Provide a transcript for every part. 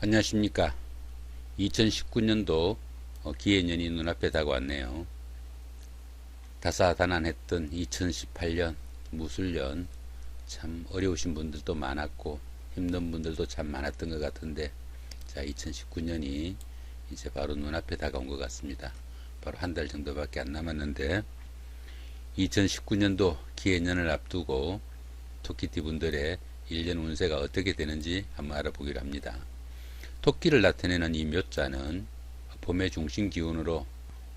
안녕하십니까. 2019년도 기해년이 눈앞에 다가왔네요. 다사다난했던 2018년 무술년, 참 어려우신 분들도 많았고 힘든 분들도 참 많았던 것 같은데, 자 2019년이 이제 바로 눈앞에 다가온 것 같습니다. 바로 한 달 정도밖에 안 남았는데, 2019년도 기해년을 앞두고 토끼띠 분들의 1년 운세가 어떻게 되는지 한번 알아보기로 합니다. 토끼를 나타내는 이 묘자는 봄의 중심 기운으로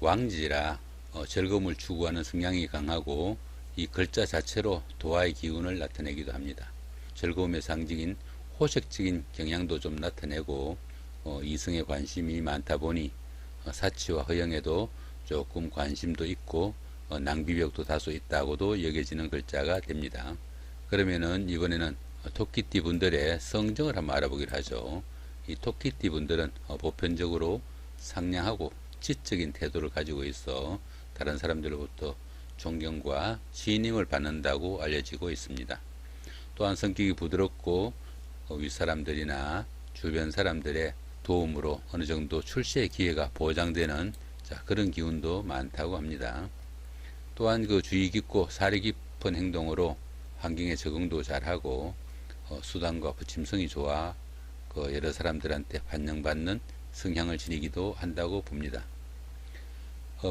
왕지라 즐거움을 추구하는 성향이 강하고, 이 글자 자체로 도화의 기운을 나타내기도 합니다. 즐거움의 상징인 호색적인 경향도 좀 나타내고, 이성에 관심이 많다 보니 사치와 허영에도 조금 관심도 있고 낭비벽도 다소 있다고도 여겨지는 글자가 됩니다. 그러면은 이번에는 토끼띠 분들의 성정을 한번 알아보기로 하죠. 이 토끼띠 분들은 보편적으로 상냥하고 지적인 태도를 가지고 있어 다른 사람들로부터 존경과 신임을 받는다고 알려지고 있습니다. 또한 성격이 부드럽고 윗사람들이나 주변 사람들의 도움으로 어느 정도 출세의 기회가 보장되는 그런 기운도 많다고 합니다. 또한 그 주의 깊고 사리 깊은 행동으로 환경에 적응도 잘하고 수단과 부침성이 좋아 여러 사람들한테 환영받는 성향을 지니기도 한다고 봅니다.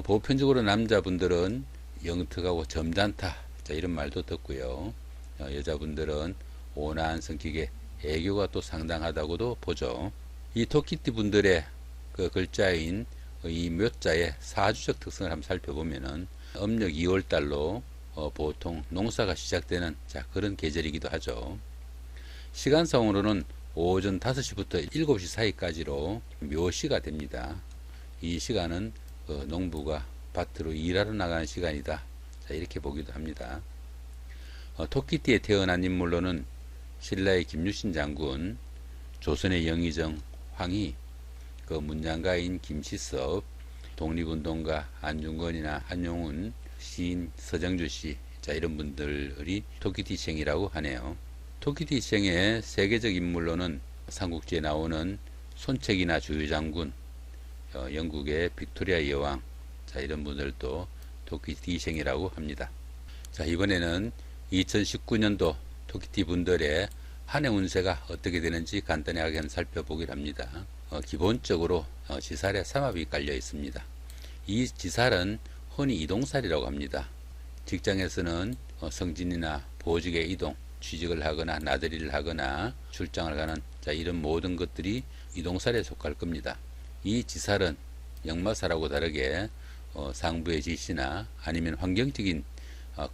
보편적으로 남자분들은 영특하고 점잖다, 이런 말도 듣고요. 여자분들은 온화한 성격에 애교가 또 상당하다고도 보죠. 이 토끼띠 분들의 그 글자인 이 묘자의 사주적 특성을 한번 살펴보면은 음력 2월달로 보통 농사가 시작되는 그런 계절이기도 하죠. 시간상으로는 오전 5시부터 7시 사이까지로 묘시가 됩니다. 이 시간은 농부가 밭으로 일하러 나가는 시간이다, 이렇게 보기도 합니다. 토끼띠에 태어난 인물로는 신라의 김유신 장군, 조선의 영의정 황희, 문장가인 김시섭, 독립운동가 안중근이나 한용운, 시인 서정주씨, 이런 분들이 토끼띠생이라고 하네요. 토끼띠생의 세계적 인물로는 삼국지에 나오는 손책이나 주유장군, 영국의 빅토리아 여왕, 이런 분들도 토끼띠생이라고 합니다. 이번에는 2019년도 토끼띠 분들의 한 해 운세가 어떻게 되는지 간단하게 한번 살펴보기로 합니다. 기본적으로 지살에 삼합이 깔려 있습니다. 이 지살은 흔히 이동살이라고 합니다. 직장에서는 승진이나 보직의 이동, 취직을 하거나 나들이를 하거나 출장을 가는 이런 모든 것들이 이동살에 속할 겁니다. 이 지살은 역마살하고 다르게 상부의 지시나 아니면 환경적인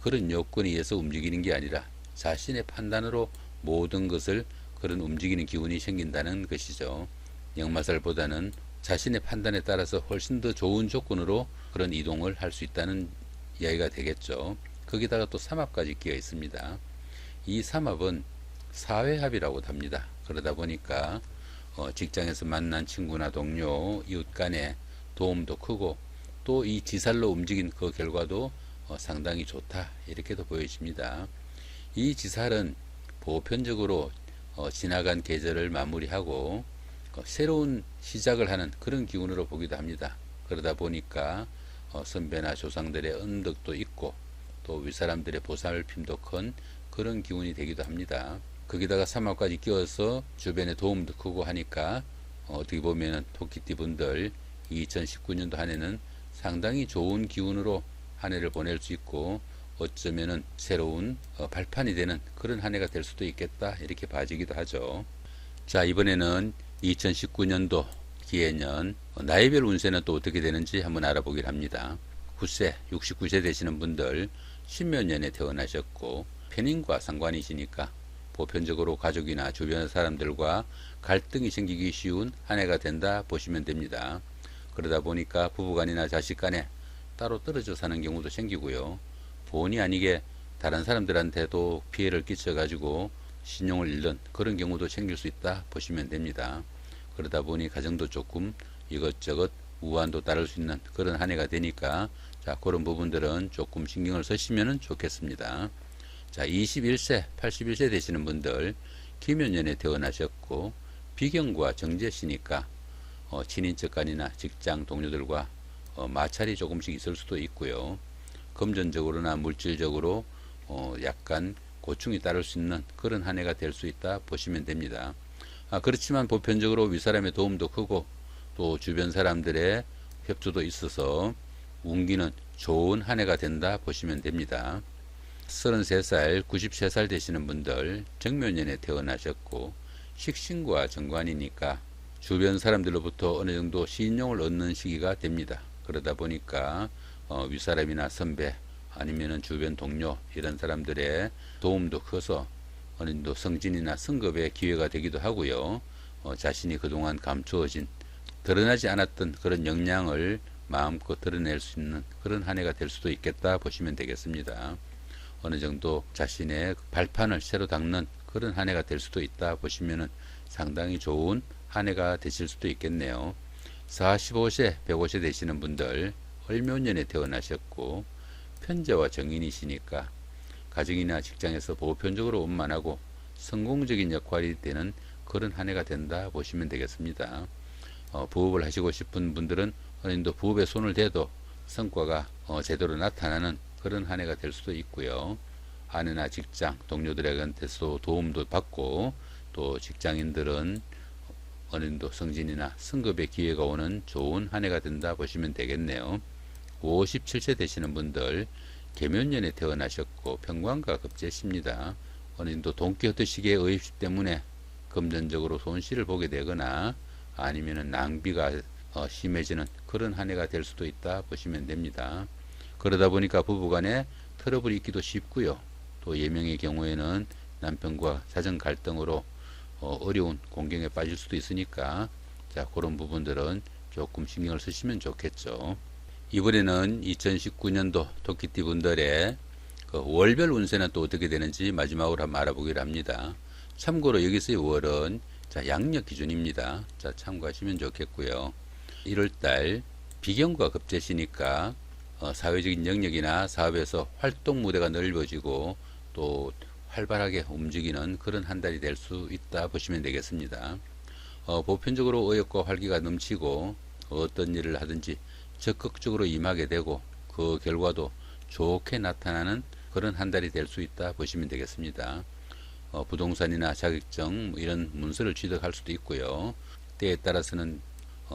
그런 요건에 의해서 움직이는 게 아니라 자신의 판단으로 모든 것을 그런 움직이는 기운이 생긴다는 것이죠. 역마살보다는 자신의 판단에 따라서 훨씬 더 좋은 조건으로 그런 이동을 할 수 있다는 이야기가 되겠죠. 거기다가 또 삼합까지 끼어 있습니다. 이 삼합은 사회합이라고 합니다. 그러다 보니까 직장에서 만난 친구나 동료, 이웃 간에 도움도 크고, 또 이 지살로 움직인 그 결과도 상당히 좋다, 이렇게도 보여집니다. 이 지살은 보편적으로 지나간 계절을 마무리하고 새로운 시작을 하는 그런 기운으로 보기도 합니다. 그러다 보니까 선배나 조상들의 은덕도 있고, 또 윗사람들의 보살핌도 큰 그런 기운이 되기도 합니다. 거기다가 삼합까지 끼워서 주변에 도움도 크고 하니까 어떻게 보면 토끼띠 분들 2019년도 한 해는 상당히 좋은 기운으로 한 해를 보낼 수 있고, 어쩌면은 새로운 발판이 되는 그런 한 해가 될 수도 있겠다, 이렇게 봐지기도 하죠. 이번에는 2019년도 기해년 나이별 운세는 또 어떻게 되는지 한번 알아보기로 합니다. 9세, 69세 되시는 분들 신묘년에 태어나셨고 편인과 상관이시니까 보편적으로 가족이나 주변 사람들과 갈등이 생기기 쉬운 한 해가 된다 보시면 됩니다. 그러다 보니까 부부간이나 자식간에 따로 떨어져 사는 경우도 생기고요. 본의 아니게 다른 사람들한테도 피해를 끼쳐 가지고 신용을 잃는 그런 경우도 생길 수 있다 보시면 됩니다. 그러다 보니 가정도 조금 이것저것 우환도 따를 수 있는 그런 한 해가 되니까 그런 부분들은 조금 신경을 쓰시면 좋겠습니다. 21세, 81세 되시는 분들 김연년에 태어나셨고 비경과 정제시니까 친인척 간이나 직장 동료들과 마찰이 조금씩 있을 수도 있고요. 금전적으로나 물질적으로 약간 고충이 따를 수 있는 그런 한 해가 될 수 있다 보시면 됩니다. 그렇지만 보편적으로 윗사람의 도움도 크고 또 주변 사람들의 협조도 있어서 운기는 좋은 한 해가 된다 보시면 됩니다. 33살, 93살 되시는 분들 정묘년에 태어나셨고 식신과 정관이니까 주변 사람들로부터 어느 정도 신용을 얻는 시기가 됩니다. 그러다 보니까 윗사람이나 선배 아니면은 주변 동료 이런 사람들의 도움도 커서 어느 정도 승진이나 승급의 기회가 되기도 하고요. 자신이 그동안 감추어진 드러나지 않았던 그런 역량을 마음껏 드러낼 수 있는 그런 한 해가 될 수도 있겠다 보시면 되겠습니다. 어느 정도 자신의 발판을 새로 닦는 그런 한 해가 될 수도 있다 보시면은 상당히 좋은 한 해가 되실 수도 있겠네요. 45세, 105세 되시는 분들 을묘년에 태어나셨고 편재와 정인이시니까 가정이나 직장에서 보편적으로 원만하고 성공적인 역할이 되는 그런 한 해가 된다 보시면 되겠습니다. 부업을 하시고 싶은 분들은 어느 정도 부업에 손을 대도 성과가 제대로 나타나는 그런 한 해가 될 수도 있고요. 아내나 직장 동료들에게서 도움도 받고 또 직장인들은 어느 정도 승진이나 승급의 기회가 오는 좋은 한 해가 된다 보시면 되겠네요. 57세 되시는 분들 계묘년에 태어나셨고 편관과 급제십니다. 어느 정도 돈키호테식의 의입시 때문에 금전적으로 손실을 보게 되거나 아니면은 낭비가 심해지는 그런 한 해가 될 수도 있다 보시면 됩니다. 그러다 보니까 부부간에 트러블이 있기도 쉽고요. 또 예명의 경우에는 남편과 사정 갈등으로 어려운 공경에 빠질 수도 있으니까 자 그런 부분들은 조금 신경을 쓰시면 좋겠죠. 이번에는 2019년도 토끼띠 분들의 그 월별 운세는 또 어떻게 되는지 마지막으로 한번 알아보기로 합니다. 참고로 여기서의 월은 자 양력 기준입니다. 자 참고하시면 좋겠고요. 1월달 비경과 급제시니까 사회적인 영역이나 사업에서 활동 무대가 넓어지고 또 활발하게 움직이는 그런 한 달이 될 수 있다 보시면 되겠습니다. 보편적으로 의욕과 활기가 넘치고 어떤 일을 하든지 적극적으로 임하게 되고 그 결과도 좋게 나타나는 그런 한 달이 될 수 있다 보시면 되겠습니다. 부동산이나 자격증 이런 문서를 취득할 수도 있고요. 때에 따라서는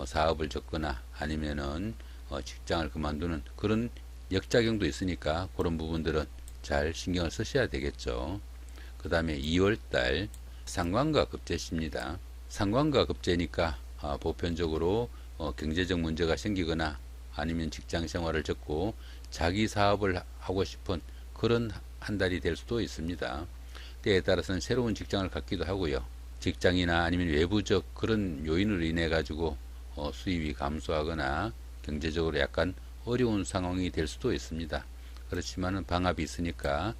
사업을 접거나 아니면은 직장을 그만두는 그런 역작용도 있으니까 그런 부분들은 잘 신경을 쓰셔야 되겠죠. 그 다음에 2월달 상관과 급제십니다. 상관과 급제니까 보편적으로 경제적 문제가 생기거나 아니면 직장 생활을 접고 자기 사업을 하고 싶은 그런 한 달이 될 수도 있습니다. 때에 따라서는 새로운 직장을 갖기도 하고요. 직장이나 아니면 외부적 그런 요인으로 인해 가지고 수입이 감소하거나 경제적으로 약간 어려운 상황이 될 수도 있습니다. 그렇지만은 방합이 있으니까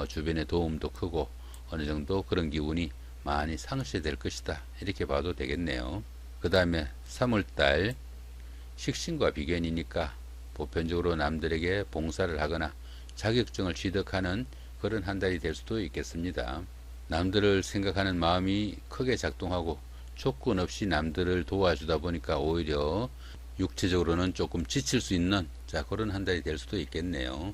주변의 도움도 크고 어느 정도 그런 기운이 많이 상쇄될 것이다 이렇게 봐도 되겠네요. 그 다음에 3월달 식신과 비견이니까 보편적으로 남들에게 봉사를 하거나 자격증을 취득하는 그런 한 달이 될 수도 있겠습니다. 남들을 생각하는 마음이 크게 작동하고 조건 없이 남들을 도와주다 보니까 오히려 육체적으로는 조금 지칠 수 있는 그런 한 달이 될 수도 있겠네요.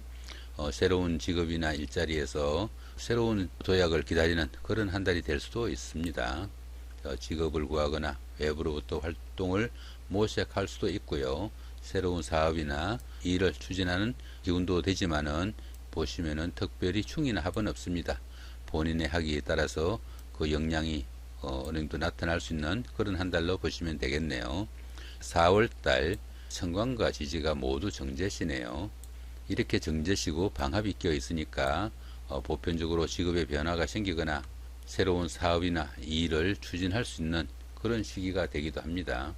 새로운 직업이나 일자리에서 새로운 도약을 기다리는 그런 한 달이 될 수도 있습니다. 직업을 구하거나 외부로부터 활동을 모색할 수도 있고요. 새로운 사업이나 일을 추진하는 기운도 되지만은 보시면은 특별히 충이나 합은 없습니다. 본인의 학위에 따라서 그 역량이 어느 정도 나타날 수 있는 그런 한 달로 보시면 되겠네요. 4월달 천간과 지지가 모두 정제시네요. 이렇게 정제시고 방합이 껴 있으니까 보편적으로 직업의 변화가 생기거나 새로운 사업이나 일을 추진할 수 있는 그런 시기가 되기도 합니다.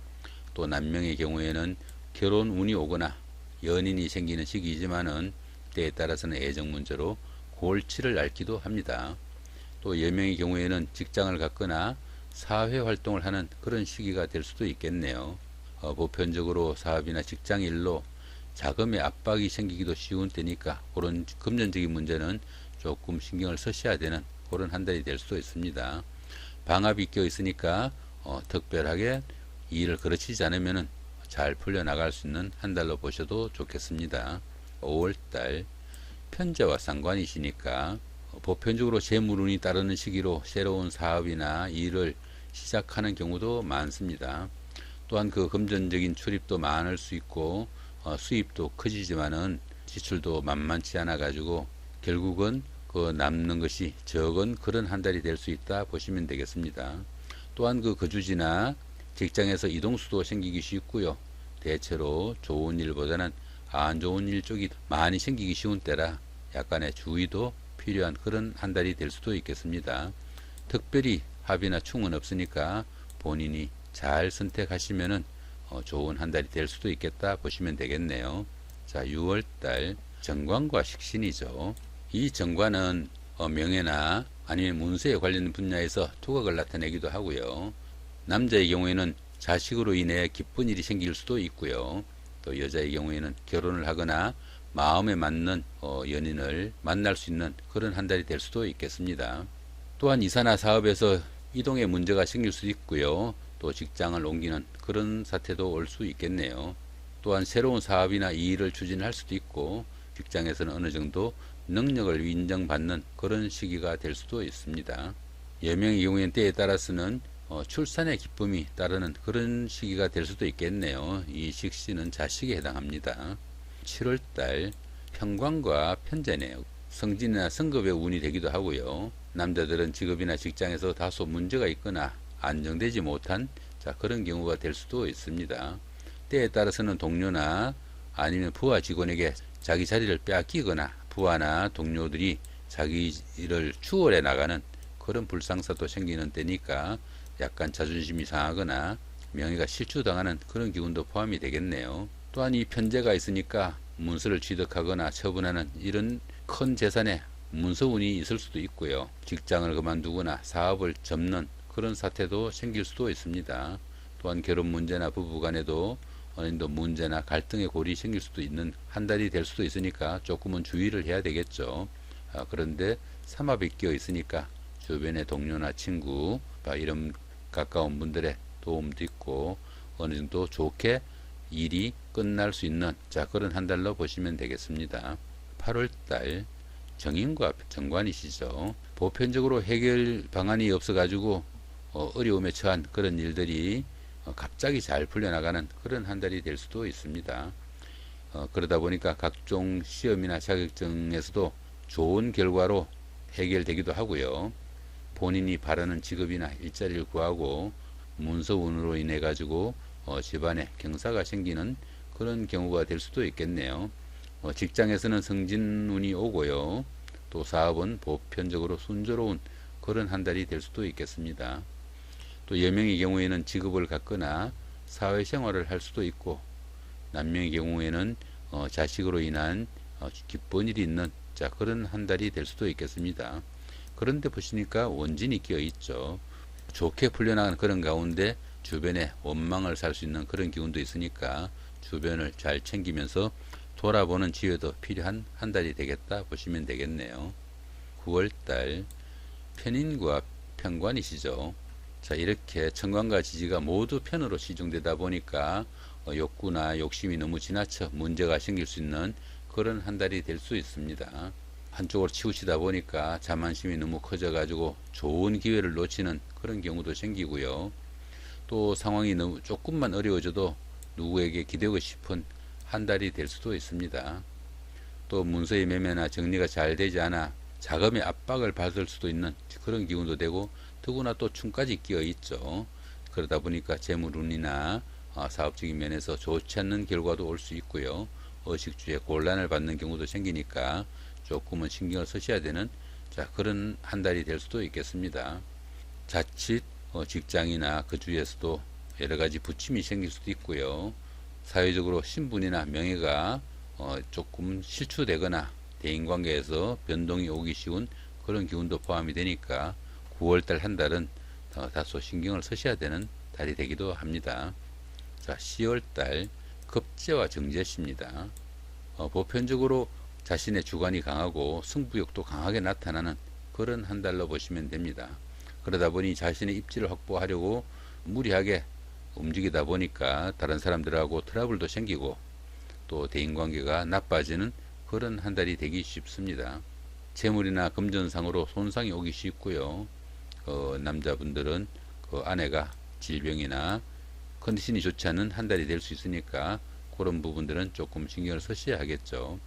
또 남명의 경우에는 결혼 운이 오거나 연인이 생기는 시기이지만은 때에 따라서는 애정 문제로 골치를 앓기도 합니다. 또 여명의 경우에는 직장을 갖거나 사회 활동을 하는 그런 시기가 될 수도 있겠네요. 보편적으로 사업이나 직장 일로 자금의 압박이 생기기도 쉬운 때니까 그런 금전적인 문제는 조금 신경을 쓰셔야 되는 그런 한 달이 될 수도 있습니다. 방합이 껴 있으니까 특별하게 일을 거르치지 않으면은 잘 풀려나갈 수 있는 한 달로 보셔도 좋겠습니다. 5월달 편제와 상관이시니까 보편적으로 재물운이 따르는 시기로 새로운 사업이나 일을 시작하는 경우도 많습니다. 또한 그 금전적인 출입도 많을 수 있고 수입도 커지지만은 지출도 만만치 않아 가지고 결국은 그 남는 것이 적은 그런 한 달이 될 수 있다 보시면 되겠습니다. 또한 그 거주지나 직장에서 이동수도 생기기 쉽고요. 대체로 좋은 일보다는 안 좋은 일 쪽이 많이 생기기 쉬운 때라 약간의 주의도 필요한 그런 한 달이 될 수도 있겠습니다. 특별히 합의나 충은 없으니까 본인이 잘 선택하시면은 좋은 한 달이 될 수도 있겠다 보시면 되겠네요. 자, 6월달 정관과 식신이죠. 이 정관은 명예나 아니면 문서에 관련 분야에서 두각을 나타내기도 하고요. 남자의 경우에는 자식으로 인해 기쁜 일이 생길 수도 있고요. 또 여자의 경우에는 결혼을 하거나 마음에 맞는 연인을 만날 수 있는 그런 한 달이 될 수도 있겠습니다. 또한 이사나 사업에서 이동에 문제가 생길 수도 있고요. 또 직장을 옮기는 그런 사태도 올 수 있겠네요. 또한 새로운 사업이나 일을 추진할 수도 있고 직장에서는 어느 정도 능력을 인정받는 그런 시기가 될 수도 있습니다. 여명의 경우에는 때에 따라서는 출산의 기쁨이 따르는 그런 시기가 될 수도 있겠네요. 이 식신은 자식에 해당합니다. 7월달 편관과 편제네요. 성진이나 성급의 운이 되기도 하고요. 남자들은 직업이나 직장에서 다소 문제가 있거나 안정되지 못한 그런 경우가 될 수도 있습니다. 때에 따라서는 동료나 아니면 부하 직원에게 자기 자리를 빼앗기거나 부하나 동료들이 자기 일을 추월해 나가는 그런 불상사도 생기는 때니까 약간 자존심이 상하거나 명예가 실추당하는 그런 기운도 포함이 되겠네요. 또한 이 편제가 있으니까 문서를 취득하거나 처분하는 이런 큰 재산에 문서운이 있을 수도 있고요. 직장을 그만두거나 사업을 접는 그런 사태도 생길 수도 있습니다. 또한 결혼 문제나 부부 간에도 어느 정도 문제나 갈등의 골이 생길 수도 있는 한 달이 될 수도 있으니까 조금은 주의를 해야 되겠죠. 그런데 삼합이 끼어 있으니까 주변의 동료나 친구 이런 가까운 분들의 도움도 있고 어느 정도 좋게 일이 끝날 수 있는 그런 한 달로 보시면 되겠습니다. 8월달 정인과 정관이시죠. 보편적으로 해결 방안이 없어 가지고 어려움에 처한 그런 일들이 갑자기 잘 풀려나가는 그런 한 달이 될 수도 있습니다. 그러다 보니까 각종 시험이나 자격증에서도 좋은 결과로 해결되기도 하고요. 본인이 바라는 직업이나 일자리를 구하고 문서운으로 인해 가지고 집안에 경사가 생기는 그런 경우가 될 수도 있겠네요. 직장에서는 승진운이 오고요. 또 사업은 보편적으로 순조로운 그런 한 달이 될 수도 있겠습니다. 또 여명의 경우에는 직업을 갖거나 사회생활을 할 수도 있고 남명의 경우에는 자식으로 인한 기쁜 일이 있는 그런 한 달이 될 수도 있겠습니다. 그런데 보시니까 원진이 끼어 있죠. 좋게 풀려나가는 그런 가운데 주변에 원망을 살 수 있는 그런 기운도 있으니까 주변을 잘 챙기면서 돌아보는 지혜도 필요한 한 달이 되겠다 보시면 되겠네요. 9월달 편인과 편관이시죠. 이렇게 천관과 지지가 모두 편으로 시중되다 보니까 욕구나 욕심이 너무 지나쳐 문제가 생길 수 있는 그런 한 달이 될 수 있습니다. 한쪽으로 치우치다 보니까 자만심이 너무 커져 가지고 좋은 기회를 놓치는 그런 경우도 생기고요. 또 상황이 너무 조금만 어려워져도 누구에게 기대고 싶은 한 달이 될 수도 있습니다. 또 문서의 매매나 정리가 잘 되지 않아 자금의 압박을 받을 수도 있는 그런 기운도 되고 더구나 또 춘까지 끼어 있죠. 그러다 보니까 재물운이나 사업적인 면에서 좋지 않는 결과도 올 수 있고요. 의식주에 곤란을 받는 경우도 생기니까 조금은 신경을 쓰셔야 되는 그런 한 달이 될 수도 있겠습니다. 자칫 직장이나 그 주위에서도 여러 가지 부침이 생길 수도 있고요. 사회적으로 신분이나 명예가 조금 실추되거나 대인관계에서 변동이 오기 쉬운 그런 기운도 포함이 되니까 9월달 한 달은 다소 신경을 쓰셔야 되는 달이 되기도 합니다. 10월달 급제와 정제시입니다. 보편적으로 자신의 주관이 강하고 승부욕도 강하게 나타나는 그런 한 달로 보시면 됩니다. 그러다 보니 자신의 입지를 확보하려고 무리하게 움직이다 보니까 다른 사람들하고 트러블도 생기고 또 대인관계가 나빠지는 그런 한 달이 되기 쉽습니다. 재물이나 금전상으로 손상이 오기 쉽고요. 남자분들은 그 아내가 질병이나 컨디션이 좋지 않은 한 달이 될 수 있으니까 그런 부분들은 조금 신경을 쓰셔야 하겠죠.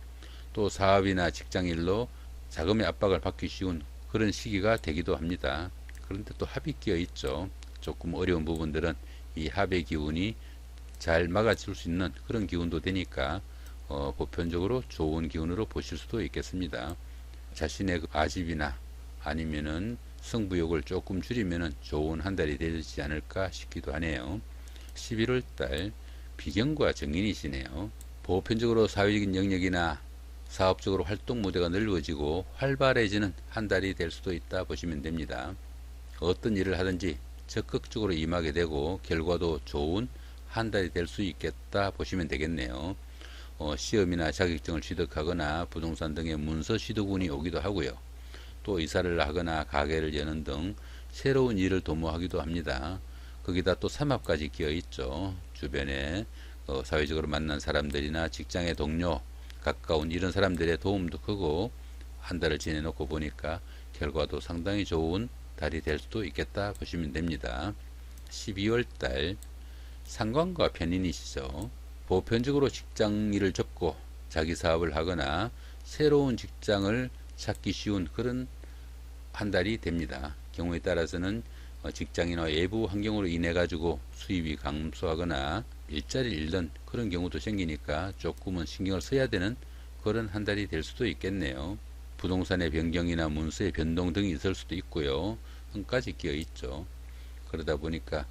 또 사업이나 직장일로 자금의 압박을 받기 쉬운 그런 시기가 되기도 합니다. 그런데 또 합이 끼어 있죠. 조금 어려운 부분들은 이 합의 기운이 잘 막아줄 수 있는 그런 기운도 되니까 보편적으로 좋은 기운으로 보실 수도 있겠습니다. 자신의 아집이나 아니면은 승부욕을 조금 줄이면은 좋은 한 달이 되지 않을까 싶기도 하네요. 11월 달 비경과 정인이시네요. 보편적으로 사회적인 영역이나 사업적으로 활동 무대가 넓어지고 활발해지는 한 달이 될 수도 있다 보시면 됩니다. 어떤 일을 하든지 적극적으로 임하게 되고 결과도 좋은 한 달이 될 수 있겠다 보시면 되겠네요. 시험이나 자격증을 취득하거나 부동산 등의 문서 취득운이 오기도 하고요. 또 이사를 하거나 가게를 여는 등 새로운 일을 도모하기도 합니다. 거기다 또 삼합까지 끼어 있죠. 주변에 사회적으로 만난 사람들이나 직장의 동료, 가까운 이런 사람들의 도움도 크고 한 달을 지내놓고 보니까 결과도 상당히 좋은 달이 될 수도 있겠다 보시면 됩니다. 12월 달 상관과 편인이시죠. 보편적으로 직장 일을 접고 자기 사업을 하거나 새로운 직장을 찾기 쉬운 그런 한 달이 됩니다. 경우에 따라서는 직장이나 외부 환경으로 인해 가지고 수입이 감소하거나 일자리를 잃는 그런 경우도 생기니까 조금은 신경을 써야 되는 그런 한 달이 될 수도 있겠네요. 부동산의 변경이나 문서의 변동 등이 있을 수도 있고요. 흥까지 끼어 있죠. 그러다 보니까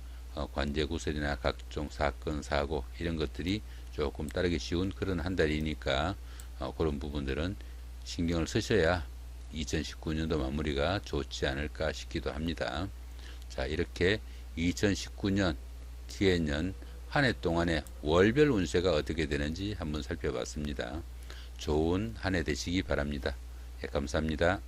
관제구설이나 각종 사건, 사고 이런 것들이 조금 따르기 쉬운 그런 한 달이니까 그런 부분들은 신경을 쓰셔야 2019년도 마무리가 좋지 않을까 싶기도 합니다. 자, 이렇게 2019년 기해년 한 해 동안의 월별 운세가 어떻게 되는지 한번 살펴봤습니다. 좋은 한 해 되시기 바랍니다. 예, 감사합니다.